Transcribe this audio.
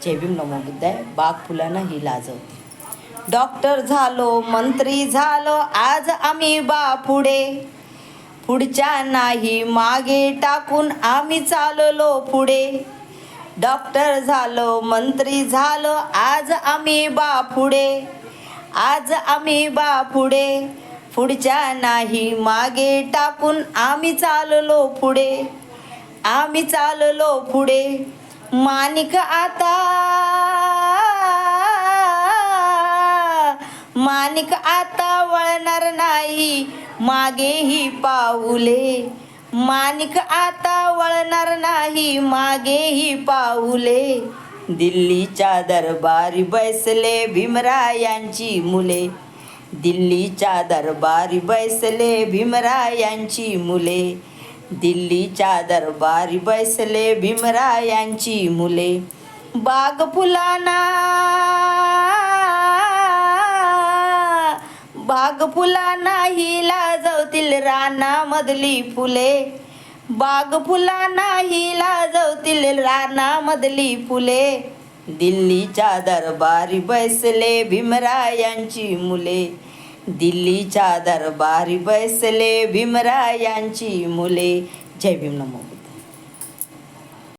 जय भीम नमो बुद्धाय. बाग फुलांना ही लाजवते. डॉक्टर झालो, मंत्री झालो, आज आम्ही पुढे. पुढच्या नाही मागे टाकून आम्ही चाललो पुढे. डॉक्टर झालो, मंत्री झालो, आज आम्ही पुढे. आज आम्ही पुढे. पुढच्या नाही मागे टाकून आम्ही चाललो पुढे. आम्ही चाललो पुढे. माणिक आता वळणार नाही मागे ही पाऊले. माणिक आता वळणार नाही मागे ही पाऊले. दिल्लीच्या दरबारी बैसले भीमरायांची मुले. दिल्लीच्या दरबारी बैसले भीमरायांची मुले. दिल्लीच्या दरबारी बैसले भीमरायांची मुले. बाग फुलांना ही लाजवतील रानामधली फुले. बाग फुलांना ही लाजवतील रानामधली फुले. दिल्लीच्या दरबारी बैसले भीमरायांची मुले. दिल्लीच्या दरबारी बैसले भीमरायांची मुले. जय भीम नमो.